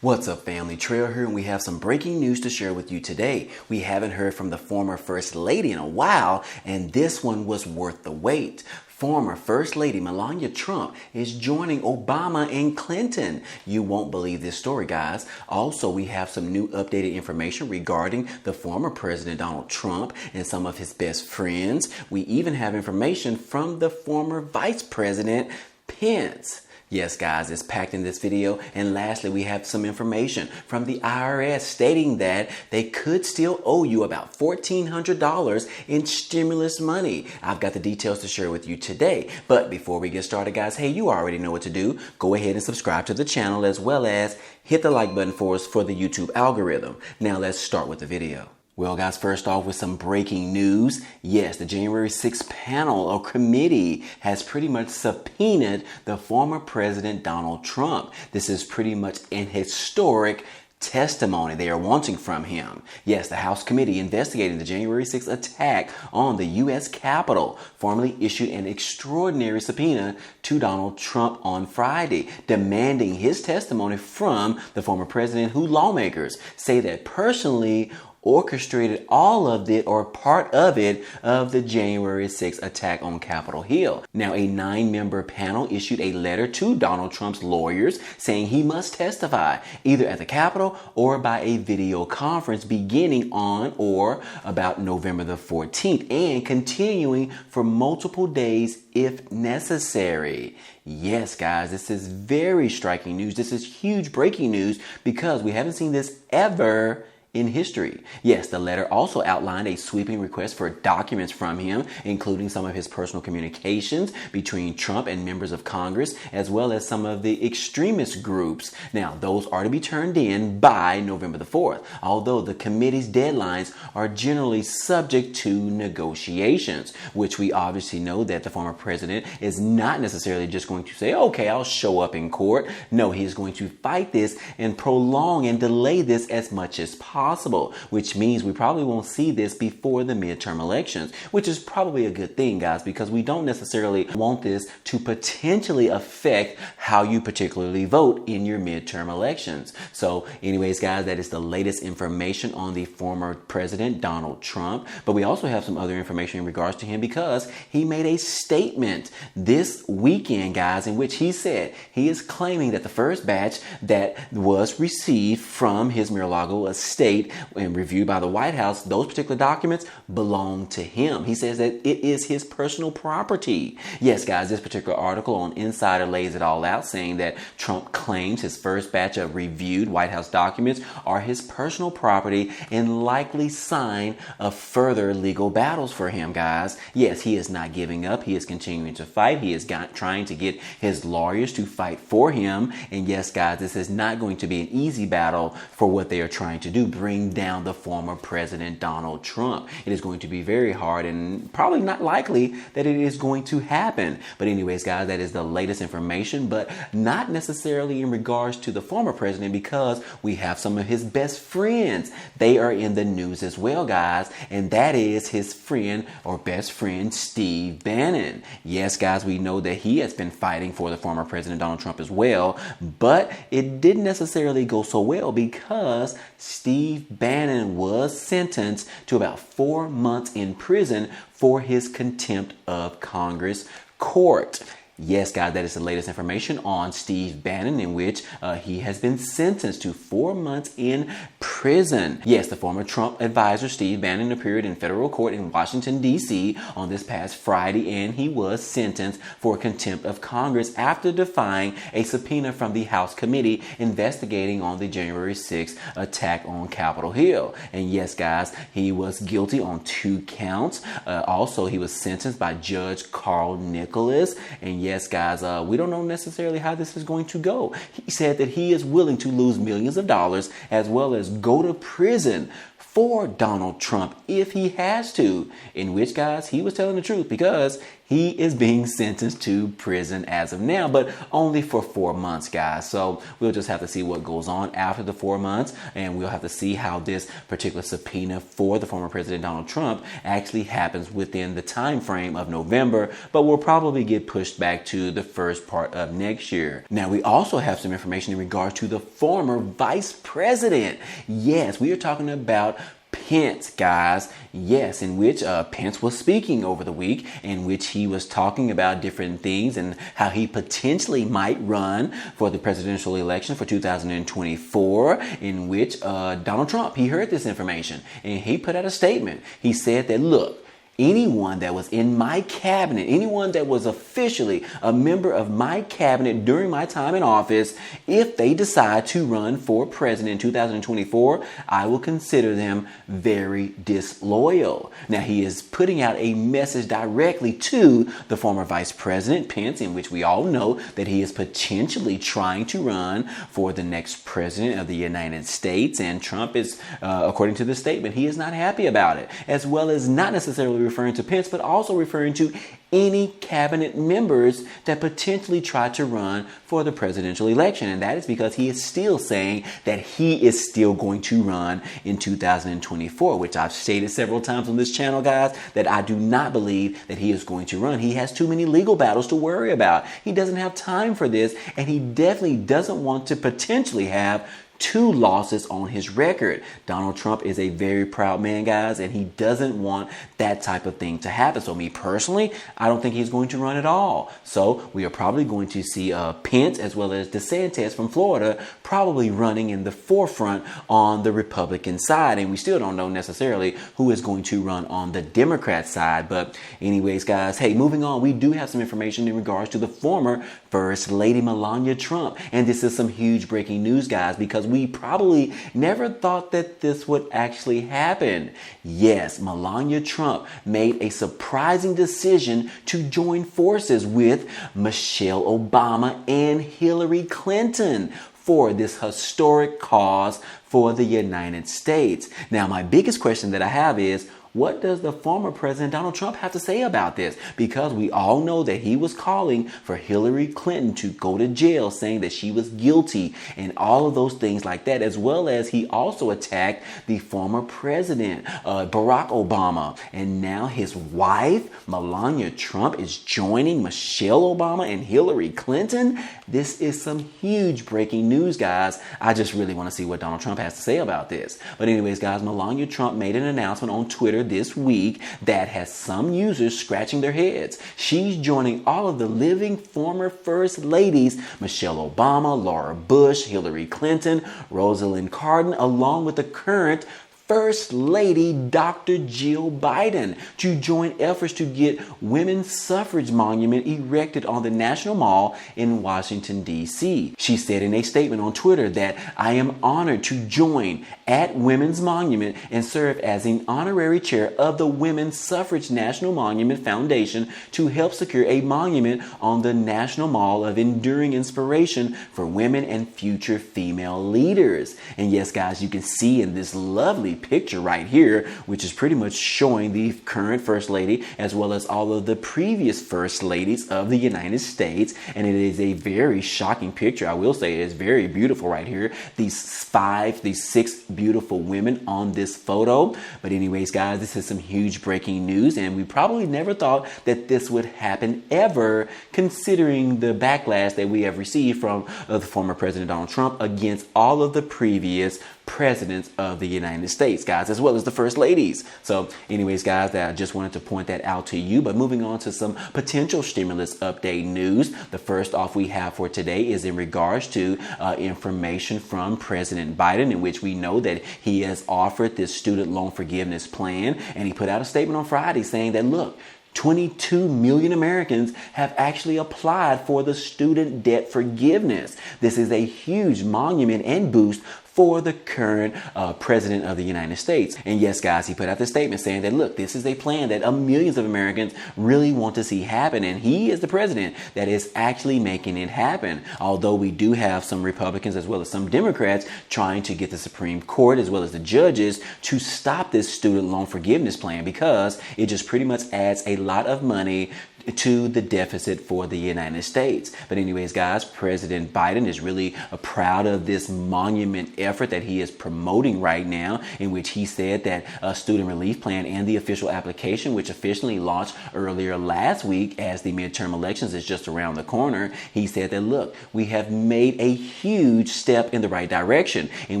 What's up, family? Trail here, and we have some breaking news to share with you today. We haven't heard from the former First Lady in a while, and this one was worth the wait. Former First Lady Melania Trump is joining Obama and Clinton. You won't believe this story, guys. Also, we have some new updated information regarding the former President Donald Trump and some of his best friends. We even have information from the former Vice President Pence. Yes, guys, it's packed in this video. And lastly, we have some information from the IRS stating that they could still owe you about $1,400 in stimulus money. I've got the details to share with you today. But before we get started, guys, hey, you already know what to do. Go ahead and subscribe to the channel, as well as hit the like button for us for the YouTube algorithm. Now let's start with the video. Well, guys, first off with some breaking news. Yes, the January 6th panel or committee has pretty much subpoenaed the former President Donald Trump. This is pretty much an historic testimony they are wanting from him. Yes, the House committee investigating the January 6th attack on the U.S. Capitol formally issued an extraordinary subpoena to Donald Trump on Friday, demanding his testimony from the former president, who lawmakers say that personally orchestrated all of it or part of it of the January 6th attack on Capitol Hill. Now, a 9-member panel issued a letter to Donald Trump's lawyers saying he must testify either at the Capitol or by a video conference beginning on or about November the 14th and continuing for multiple days if necessary. Yes, guys, this is very striking news. This is huge breaking news because we haven't seen this ever in history. Yes, the letter also outlined a sweeping request for documents from him, including some of his personal communications between Trump and members of Congress, as well as some of the extremist groups. Now, those are to be turned in by November the 4th, although the committee's deadlines are generally subject to negotiations, which we obviously know that the former president is not necessarily just going to say, okay, I'll show up in court. No, he is going to fight this and prolong and delay this as much as possible, which means we probably won't see this before the midterm elections, which is probably a good thing, guys, because we don't necessarily want this to potentially affect how you particularly vote in your midterm elections. So anyways, guys, that is the latest information on the former president, Donald Trump. But we also have some other information in regards to him because he made a statement this weekend, guys, in which he said he is claiming that the first batch that was received from his Mar-a-Lago estate and reviewed by the White House, those particular documents belong to him. He says that it is his personal property. Yes, guys, this particular article on Insider lays it all out, saying that Trump claims his first batch of reviewed White House documents are his personal property and likely sign of further legal battles for him, guys. Yes, he is not giving up. He is continuing to fight. He is trying to get his lawyers to fight for him. And yes, guys, this is not going to be an easy battle for what they are trying to do, bring down the former President Donald Trump. It is going to be very hard and probably not likely that it is going to happen. But anyways, guys, that is the latest information, but not necessarily in regards to the former president, because we have some of his best friends. They are in the news as well, guys, and that is his friend or best friend, Steve Bannon. Yes, guys, we know that he has been fighting for the former President Donald Trump as well, but it didn't necessarily go so well because Steve Bannon was sentenced to about 4 months in prison for his contempt of Congress court. Yes, guys, that is the latest information on Steve Bannon, in which he has been sentenced to 4 months in prison. Yes, the former Trump advisor, Steve Bannon, appeared in federal court in Washington, D.C. on this past Friday, and he was sentenced for contempt of Congress after defying a subpoena from the House committee investigating on the January 6th attack on Capitol Hill. And yes, guys, he was guilty on 2 counts. Also, he was sentenced by Judge Carl Nicholas. And yes, guys, we don't know necessarily how this is going to go. He said that he is willing to lose millions of dollars as well as go to prison for Donald Trump if he has to, in which, guys, he was telling the truth because he is being sentenced to prison as of now, but only for 4 months, guys. So we'll just have to see what goes on after the 4 months, and we'll have to see how this particular subpoena for the former President Donald Trump actually happens within the time frame of November, but will probably get pushed back to the first part of next year. Now, we also have some information in regards to the former vice president. Yes, we are talking about Pence, guys. Yes, in which Pence was speaking over the week, in which he was talking about different things and how he potentially might run for the presidential election for 2024, in which Donald Trump, he heard this information and he put out a statement. He said that, look, anyone that was in my cabinet, anyone that was officially a member of my cabinet during my time in office, if they decide to run for president in 2024, I will consider them very disloyal. Now, he is putting out a message directly to the former Vice President Pence, in which we all know that he is potentially trying to run for the next president of the United States. And Trump is, according to the statement, he is not happy about it, as well as not necessarily referring to Pence, but also referring to any cabinet members that potentially try to run for the presidential election. And that is because he is still saying that he is still going to run in 2024, which I've stated several times on this channel, guys, that I do not believe that he is going to run. He has too many legal battles to worry about. He doesn't have time for this, and he definitely doesn't want to potentially have 2 losses on his record. Donald Trump is a very proud man, guys, and he doesn't want that type of thing to happen. So me personally, I don't think he's going to run at all. So we are probably going to see Pence as well as DeSantis from Florida probably running in the forefront on the Republican side. And we still don't know necessarily who is going to run on the Democrat side. But anyways, guys, hey, moving on, we do have some information in regards to the former First Lady Melania Trump. And this is some huge breaking news, guys, because we probably never thought that this would actually happen. Yes, Melania Trump made a surprising decision to join forces with Michelle Obama and Hillary Clinton for this historic cause for the United States. Now, my biggest question that I have is, what does the former President Donald Trump have to say about this? Because we all know that he was calling for Hillary Clinton to go to jail, saying that she was guilty and all of those things like that, as well as he also attacked the former president, Barack Obama. And now his wife, Melania Trump, is joining Michelle Obama and Hillary Clinton. This is some huge breaking news, guys. I just really want to see what Donald Trump has to say about this. But anyways, guys, Melania Trump made an announcement on Twitter this week that has some users scratching their heads. She's joining all of the living former first ladies, Michelle Obama, Laura Bush, Hillary Clinton, Rosalind Carter, along with the current First Lady Dr. Jill Biden, to join efforts to get women's suffrage monument erected on the National Mall in Washington, D.C. She said in a statement on Twitter that I am honored to join at Women's Monument and serve as an honorary chair of the Women's Suffrage National Monument Foundation to help secure a monument on the National Mall of enduring inspiration for women and future female leaders. And yes, guys, you can see in this lovely picture right here, which is pretty much showing the current First Lady as well as all of the previous First Ladies of the United States. And it is a very shocking picture. I will say it is very beautiful right here. These 6 beautiful women on this photo. But anyways, guys, this is some huge breaking news, and we probably never thought that this would happen ever, considering the backlash that we have received from the former President Donald Trump against all of the previous presidents of the United States, guys, as well as the first ladies. So anyways, guys, I just wanted to point that out to you. But moving on to some potential stimulus update news. The first off we have for today is in regards to information from President Biden, in which we know that he has offered this student loan forgiveness plan. And he put out a statement on Friday saying that, look, 22 million Americans have actually applied for the student debt forgiveness. This is a huge monument and boost for the current president of the United States. And yes, guys, he put out this statement saying that, look, this is a plan that millions of Americans really want to see happen. And he is the president that is actually making it happen. Although we do have some Republicans as well as some Democrats trying to get the Supreme Court as well as the judges to stop this student loan forgiveness plan, because it just pretty much adds a lot of money to the deficit for the United States. But anyways, guys, President Biden is really proud of this monument effort that he is promoting right now, in which he said that a student relief plan and the official application, which officially launched earlier last week as the midterm elections is just around the corner, he said that, look, we have made a huge step in the right direction, in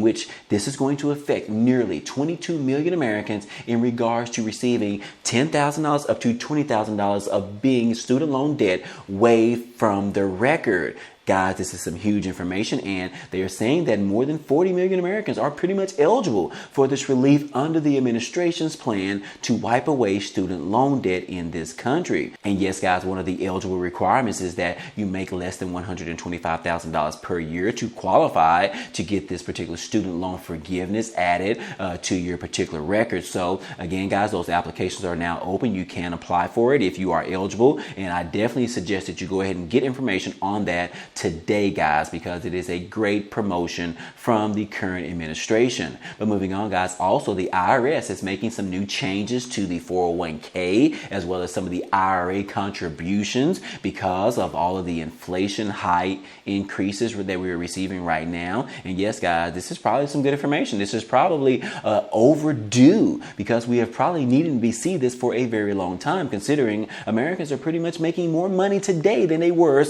which this is going to affect nearly 22 million Americans in regards to receiving $10,000 up to $20,000 of being student loan debt waived from the record. Guys, this is some huge information, and they are saying that more than 40 million Americans are pretty much eligible for this relief under the administration's plan to wipe away student loan debt in this country. And yes, guys, one of the eligible requirements is that you make less than $125,000 per year to qualify to get this particular student loan forgiveness added to your particular record. So again, guys, those applications are now open. You can apply for it if you are eligible, and I definitely suggest that you go ahead and get information on that today, guys, because it is a great promotion from the current administration. But moving on, guys, also the IRS is making some new changes to the 401k as well as some of the IRA contributions because of all of the inflation high increases that we are receiving right now. And yes, guys, this is probably some good information. This is probably overdue because we have probably needed to see this for a very long time, considering Americans are pretty much making more money today than they were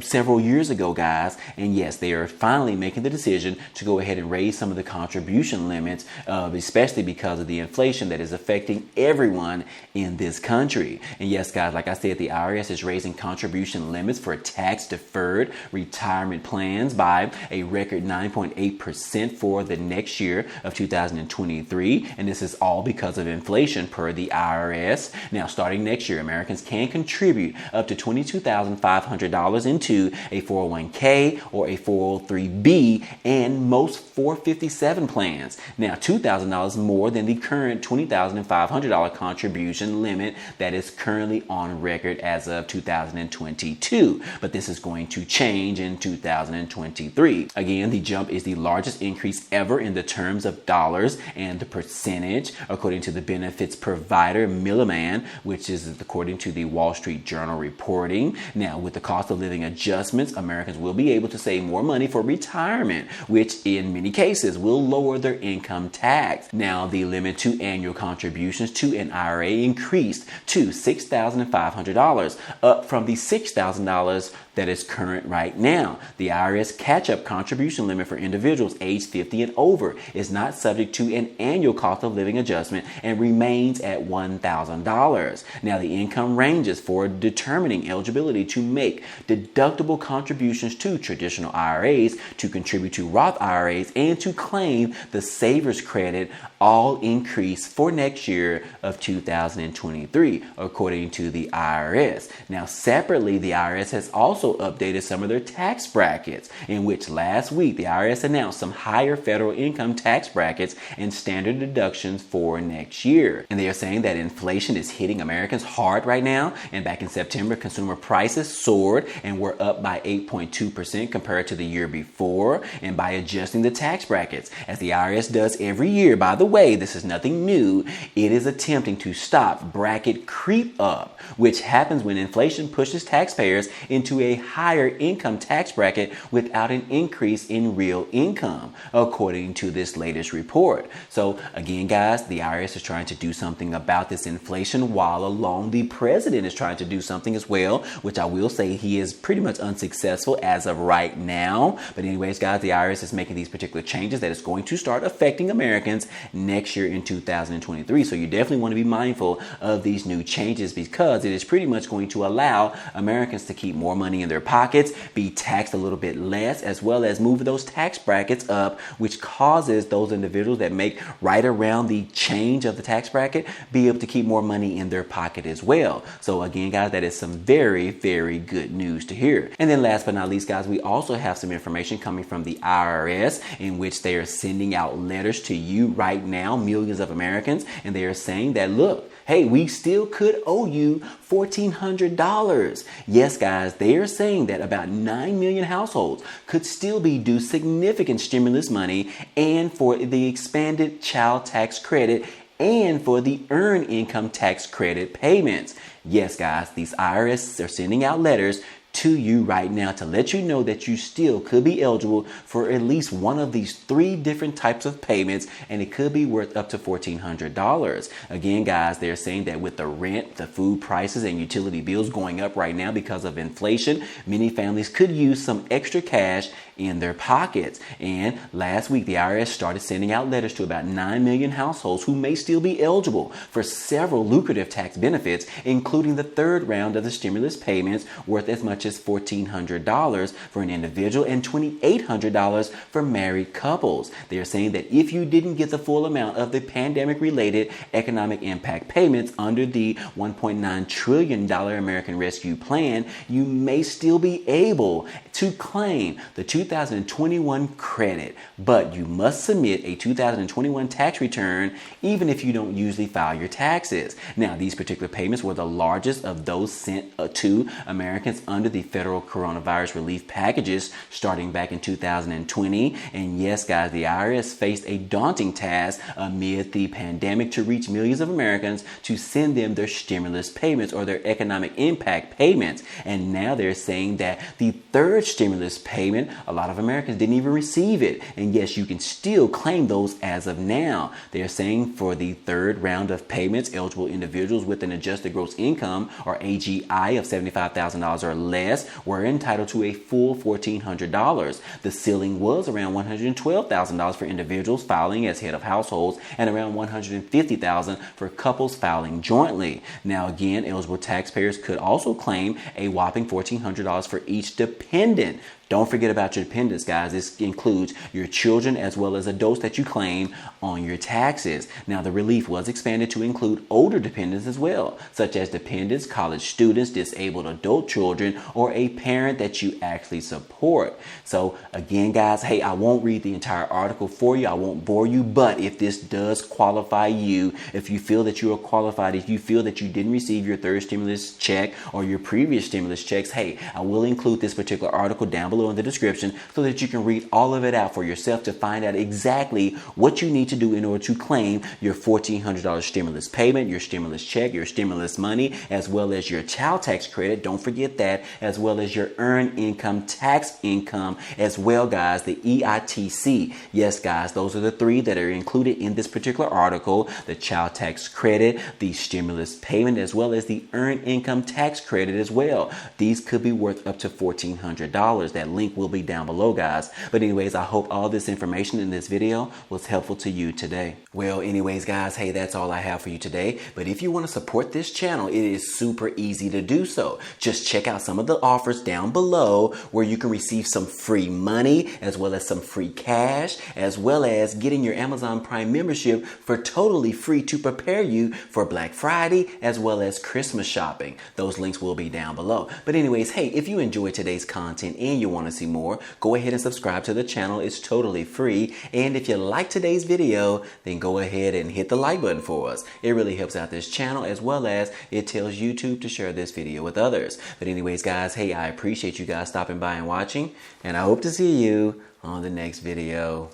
several years ago, guys. And yes, they are finally making the decision to go ahead and raise some of the contribution limits, especially because of the inflation that is affecting everyone in this country. And yes, guys, like I said, the IRS is raising contribution limits for tax-deferred retirement plans by a record 9.8% for the next year of 2023. And this is all because of inflation per the IRS. Now, starting next year, Americans can contribute up to $22,500 into a 401k or a 403b and most 457 plans. Now, $2,000 more than the current $20,500 contribution limit that is currently on record as of 2022. But this is going to change in 2023. Again, the jump is the largest increase ever in the terms of dollars and the percentage, according to the benefits provider Melania, which is according to the Wall Street Journal reporting. Now, with the cost of living adjustments, Americans will be able to save more money for retirement, which in many cases will lower their income tax. Now, the limit to annual contributions to an IRA increased to $6,500, up from the $6,000 that is current right now. The IRS catch-up contribution limit for individuals age 50 and over is not subject to an annual cost of living adjustment and remains at $1,000. Now, the income ranges for determining eligibility to make deductible contributions to traditional IRAs, to contribute to Roth IRAs, and to claim the Savers Credit all increase for next year of 2023, according to the IRS. Now, separately, the IRS has also updated some of their tax brackets, in which last week the IRS announced some higher federal income tax brackets and standard deductions for next year. And they are saying that inflation is hitting Americans hard right now. And back in September, consumer prices soared and were up by 8.2% compared to the year before. And by adjusting the tax brackets, as the IRS does every year, by the way, this is nothing new, it is attempting to stop bracket creep up, which happens when inflation pushes taxpayers into a higher income tax bracket without an increase in real income, according to this latest report. So again, guys, the IRS is trying to do something about this inflation, while along the president is trying to do something as well, which I will say he is pretty much unsuccessful as of right now. But anyways, guys, the IRS is making these particular changes that is going to start affecting Americans next year in 2023. So you definitely want to be mindful of these new changes, because it is pretty much going to allow Americans to keep more money in their pockets, be taxed a little bit less, as well as move those tax brackets up, which causes those individuals that make right around the change of the tax bracket be able to keep more money in their pocket as well. So again, guys, that is some very, very good news to hear. And then last but not least, guys, we also have some information coming from the IRS, in which they are sending out letters to you right now, millions of Americans, and they are saying that, look, hey, we still could owe you $1,400. Yes, guys, they are saying that about 9 million households could still be due significant stimulus money and for the expanded child tax credit and for the earned income tax credit payments. Yes, guys, these IRS are sending out letters to you right now to let you know that you still could be eligible for at least one of these 3 different types of payments, and it could be worth up to $1,400. Again, guys, they're saying that with the rent, the food prices, and utility bills going up right now because of inflation, many families could use some extra cash in their pockets. And last week, the IRS started sending out letters to about 9 million households who may still be eligible for several lucrative tax benefits, including the 3rd round of the stimulus payments worth as much as $1,400 for an individual and $2,800 for married couples. They're saying that if you didn't get the full amount of the pandemic-related economic impact payments under the $1.9 trillion American Rescue Plan, you may still be able to claim the 2021 credit, but you must submit a 2021 tax return even if you don't usually file your taxes. Now, these particular payments were the largest of those sent to Americans under the federal coronavirus relief packages starting back in 2020. And yes, guys, the IRS faced a daunting task amid the pandemic to reach millions of Americans to send them their stimulus payments or their economic impact payments. And now they're saying that the 3rd stimulus payment, a lot of Americans didn't even receive it. And yes, you can still claim those as of now. They're saying for the 3rd round of payments, eligible individuals with an adjusted gross income or AGI of $75,000 or less were entitled to a full $1,400. The ceiling was around $112,000 for individuals filing as head of households and around $150,000 for couples filing jointly. Now, again, eligible taxpayers could also claim a whopping $1,400 for each dependent. Don't forget about your dependents, guys. This includes your children as well as adults that you claim on your taxes. Now, the relief was expanded to include older dependents as well, such as dependents, college students, disabled adult children, or a parent that you actually support. So again, guys, hey, I won't read the entire article for you. I won't bore you, but if this does qualify you, if you feel that you are qualified, if you feel that you didn't receive your 3rd stimulus check or your previous stimulus checks, hey, I will include this particular article down below in the description so that you can read all of it out for yourself to find out exactly what you need to do in order to claim your $1,400 stimulus payment, your stimulus check, your stimulus money, as well as your child tax credit. Don't forget that, as well as your earned income tax income as well, guys, the EITC. Yes, guys, those are the 3 that are included in this particular article: the child tax credit, the stimulus payment, as well as the earned income tax credit as well. These could be worth up to $1,400. That link will be down below, guys. But anyways, I hope all this information in this video was helpful to you today. Well, anyways, guys, hey, that's all I have for you today. But if you want to support this channel, it is super easy to do so. Just check out some of the offers down below where you can receive some free money as well as some free cash, as well as getting your Amazon Prime membership for totally free to prepare you for Black Friday as well as Christmas shopping. Those links will be down below. But anyways, hey, if you enjoyed today's content and you want to see more, go ahead and subscribe to the channel. It's totally free. And if you like today's video, then go ahead and hit the like button for us. It really helps out this channel, as well as it tells YouTube to share this video with others. But anyways, guys, hey, I appreciate you guys stopping by and watching, and I hope to see you on the next video.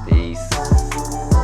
Peace.